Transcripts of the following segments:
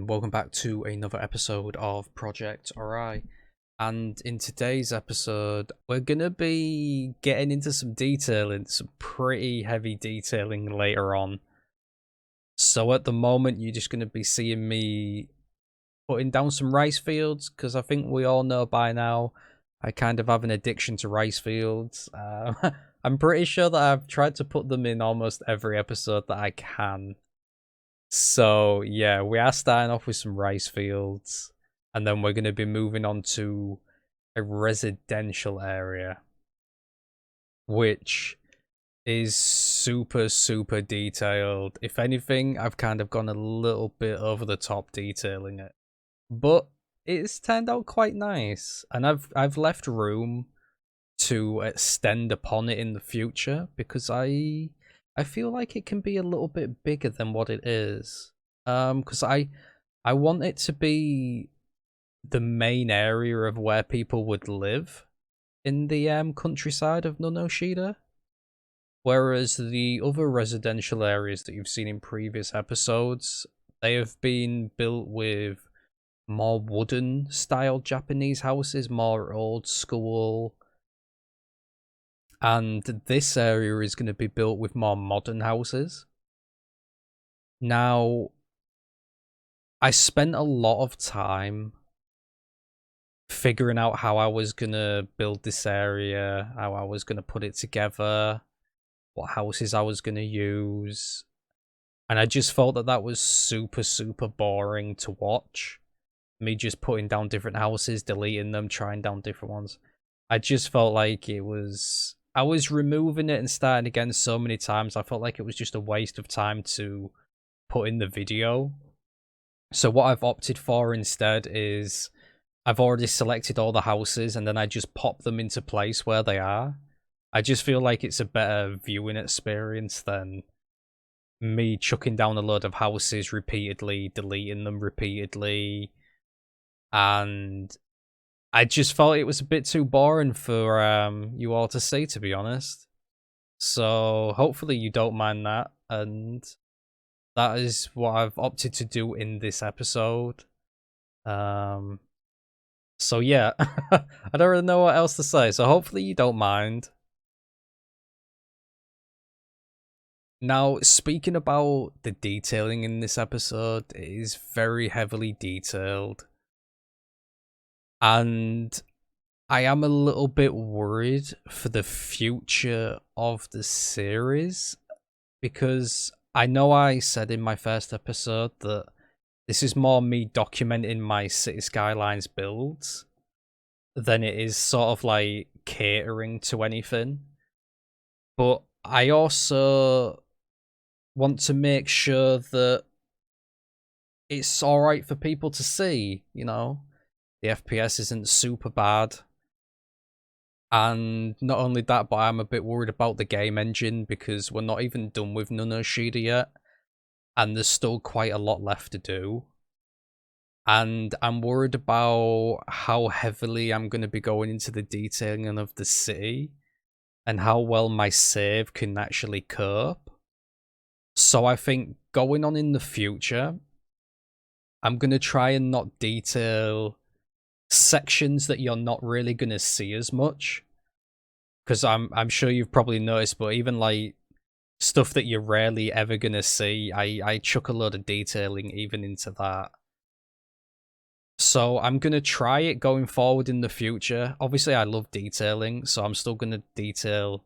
and welcome back to another episode of Project Oarai. And in today's episode, we're gonna be getting into some detailing, some pretty heavy detailing later on. So at the moment, you're just gonna be seeing me putting down some rice fields, because I think we all know by now, I kind of have an addiction to rice fields. I'm pretty sure that I've tried to put them in almost every episode that I can. So yeah, we are starting off with some rice fields, and then we're going to be moving on to a residential area, which is super detailed. If anything, I've kind of gone a little bit over the top detailing it, but it's turned out quite nice, and I've left room to extend upon it in the future because I feel like it can be a little bit bigger than what it is. Because I want it to be the main area of where people would live in the countryside of Nunoshida. Whereas the other residential areas that you've seen in previous episodes, they have been built with more wooden style Japanese houses, more old school. And this area is going to be built with more modern houses. Now, I spent a lot of time figuring out how I was going to build this area, how I was going to put it together, what houses I was going to use. And I just felt that that was super boring to watch. Me just putting down different houses, deleting them, trying down different ones. I just felt like it was... I was removing it and starting again so many times, I felt like it was just a waste of time to put in the video. So what I've opted for instead is I've already selected all the houses and then I just pop them into place where they are. I just feel like it's a better viewing experience than me chucking down a load of houses repeatedly, deleting them repeatedly, and I just felt it was a bit too boring for you all to see, to be honest. So hopefully you don't mind that, and that is what I've opted to do in this episode. So yeah, I don't really know what else to say, so hopefully you don't mind. Now, speaking about the detailing in this episode, it is very heavily detailed. And I am a little bit worried for the future of the series, because I know I said in my first episode that this is more me documenting my City Skylines builds than it is sort of like catering to anything. But I also want to make sure that it's alright for people to see, you know? The FPS isn't super bad. And not only that, but I'm a bit worried about the game engine because we're not even done with Nunoshida yet. And there's still quite a lot left to do. And I'm worried about how heavily I'm going to be going into the detailing of the city. And how well my save can actually cope. So I think going on in the future, I'm going to try and not detail sections that you're not really going to see as much, because I'm sure you've probably noticed, but even like stuff that you're rarely ever going to see, I chuck a load of detailing even into that. So I'm going to try it going forward in the future. Obviously I love detailing, so I'm still going to detail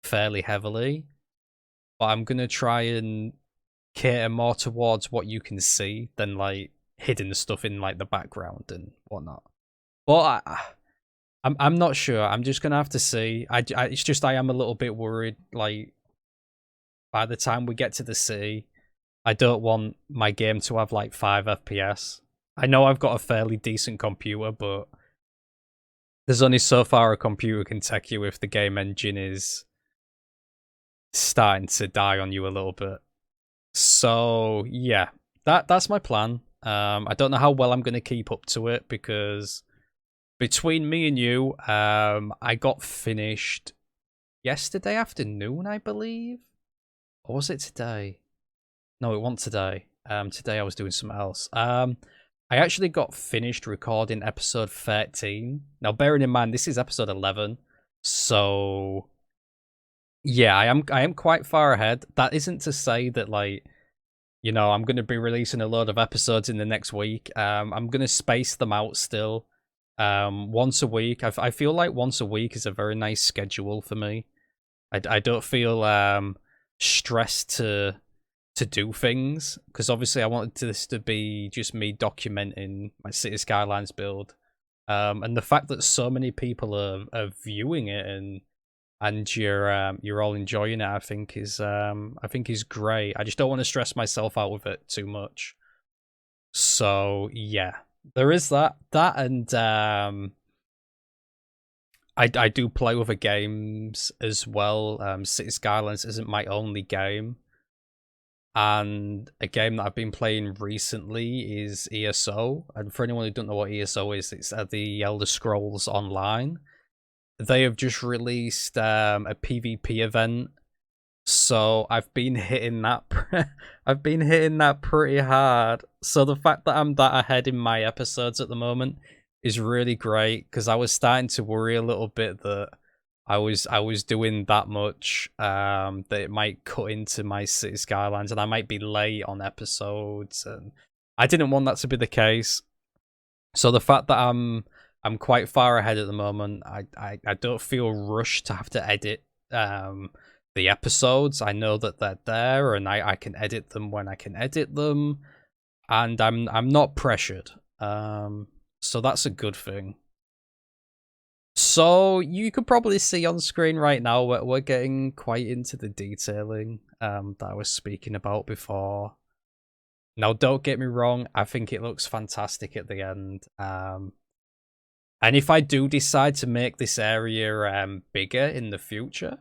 fairly heavily, but I'm going to try and cater more towards what you can see than like hidden stuff in like the background and whatnot. But I'm not sure. I'm just gonna have to see. It's just I am a little bit worried. Like by the time we get to the city, I don't want my game to have like 5 FPS. I know I've got a fairly decent computer, but there's only so far a computer can take you if the game engine is starting to die on you a little bit. So yeah, that's my plan. I don't know how well I'm gonna keep up to it because between me and you, I got finished yesterday afternoon, I believe. Or was it today? No, it wasn't today. Today I was doing something else. I actually got finished recording episode 13. Now, bearing in mind, this is episode 11. So, yeah, I am quite far ahead. That isn't to say that, like, you know, I'm going to be releasing a load of episodes in the next week. I'm going to space them out still. Once a week. I feel like once a week is a very nice schedule for me. I don't feel stressed to do things, because obviously I wanted this to be just me documenting my City Skylines build. And the fact that so many people are viewing it and you're all enjoying it, I think is great. I just don't want to stress myself out with it too much. So yeah, there is that and I do play other games as well. City Skylines isn't my only game. And a game that I've been playing recently is ESO. And for anyone who don't know what ESO is, it's the Elder Scrolls Online. They have just released a PvP event. So I've been hitting that I've been hitting that pretty hard. So the fact that I'm that ahead in my episodes at the moment is really great, because I was starting to worry a little bit that I was doing that much, that it might cut into my City Skylines and I might be late on episodes, and I didn't want that to be the case. So the fact that I'm quite far ahead at the moment, I don't feel rushed to have to edit the episodes. I know that they're there and I can edit them when I can edit them, and I'm not pressured. So that's a good thing. So you could probably see on screen right now we're getting quite into the detailing that I was speaking about before. Now, don't get me wrong, I think it looks fantastic at the end. And if I do decide to make this area bigger in the future,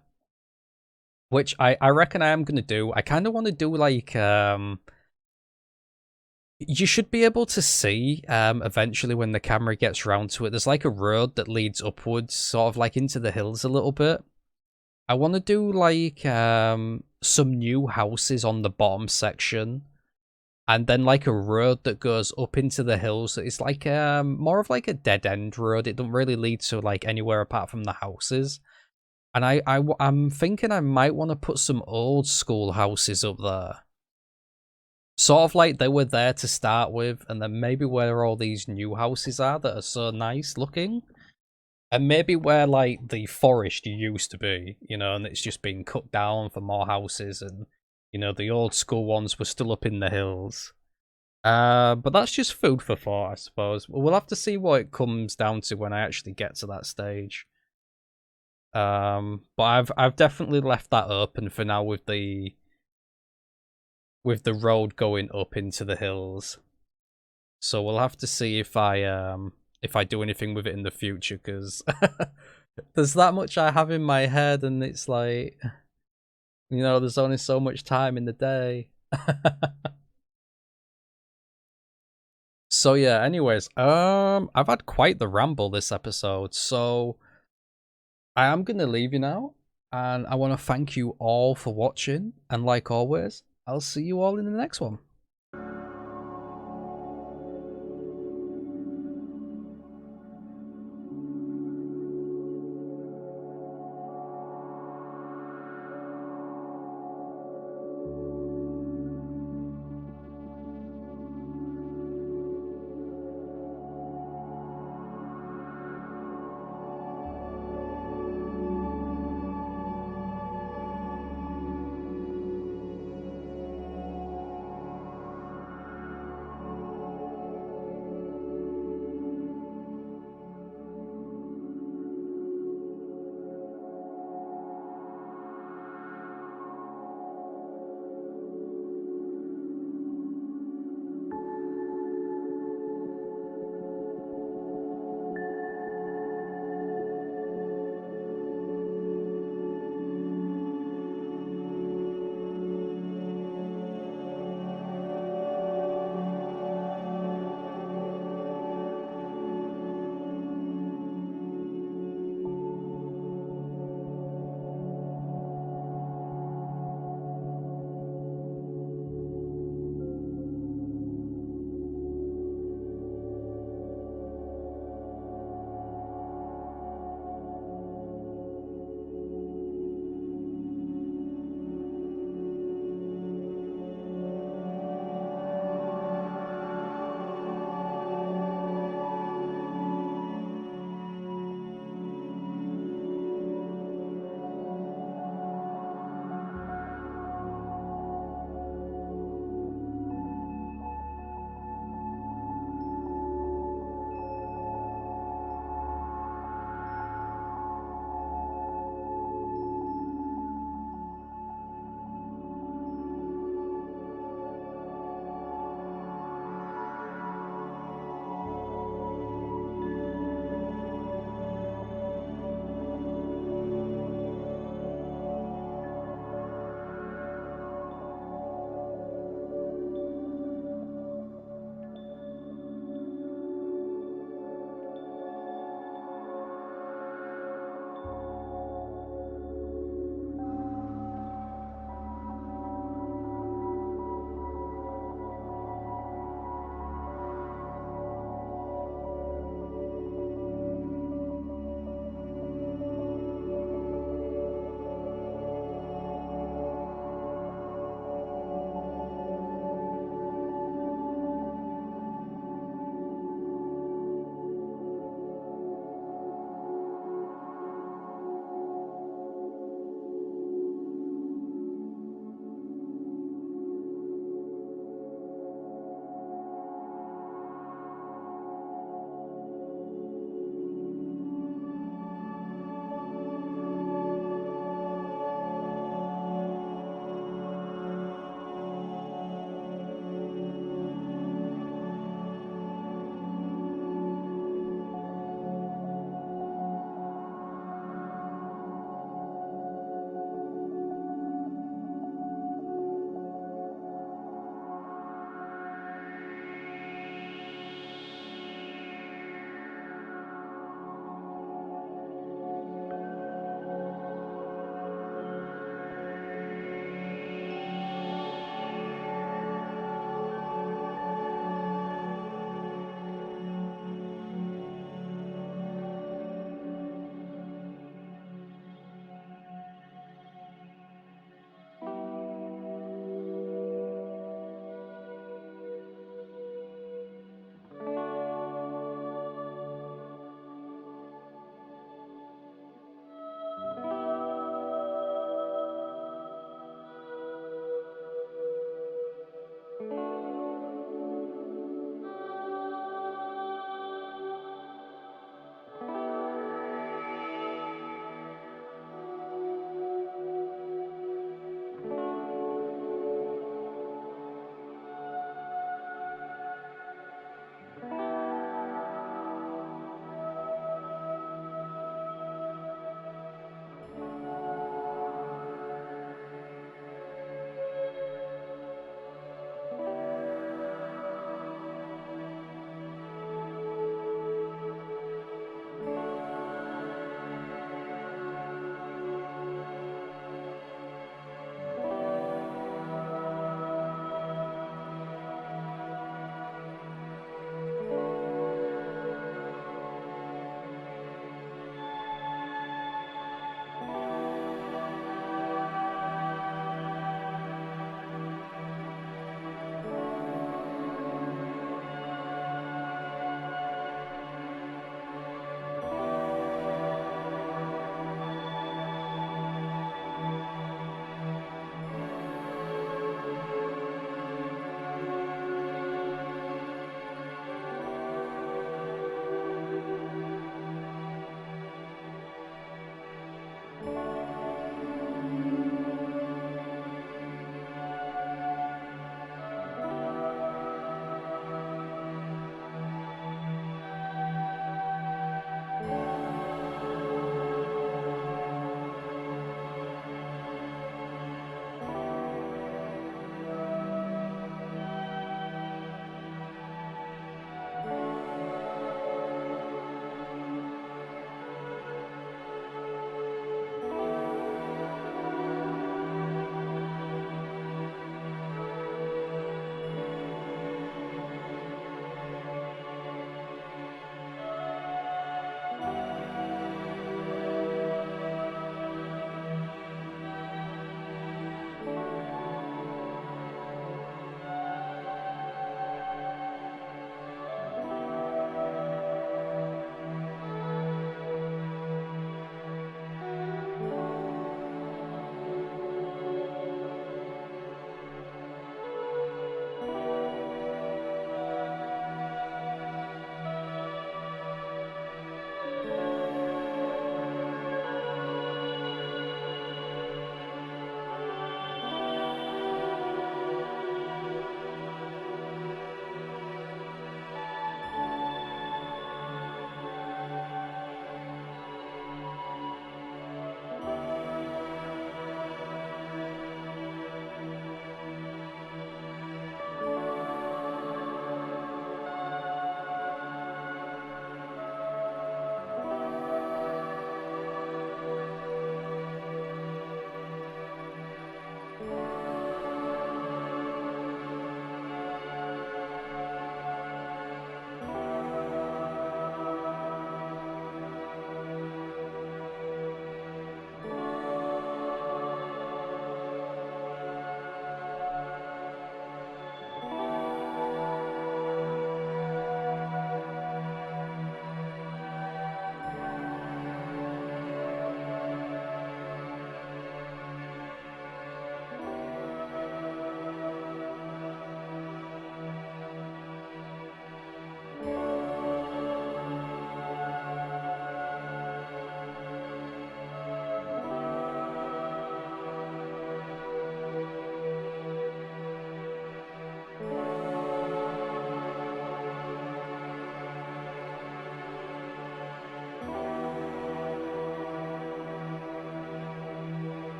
which I reckon I am going to do, I kind of want to do like you should be able to see eventually when the camera gets round to it, there's like a road that leads upwards, sort of like into the hills a little bit. I want to do like some new houses on the bottom section, and then like a road that goes up into the hills. It's like more of like a dead end road. It doesn't really lead to like anywhere apart from the houses. And I'm thinking I might want to put some old school houses up there. Sort of like they were there to start with, and then maybe where all these new houses are that are so nice looking. And maybe where like the forest used to be, you know, and it's just been cut down for more houses, and you know, the old school ones were still up in the hills. But that's just food for thought, I suppose. We'll have to see what it comes down to when I actually get to that stage. But I've definitely left that open for now with the road going up into the hills. So we'll have to see if I do anything with it in the future, because there's that much I have in my head, and it's like, you know, there's only so much time in the day. So yeah, anyways, I've had quite the ramble this episode, so I am gonna leave you now, and I want to thank you all for watching, and like always, I'll see you all in the next one.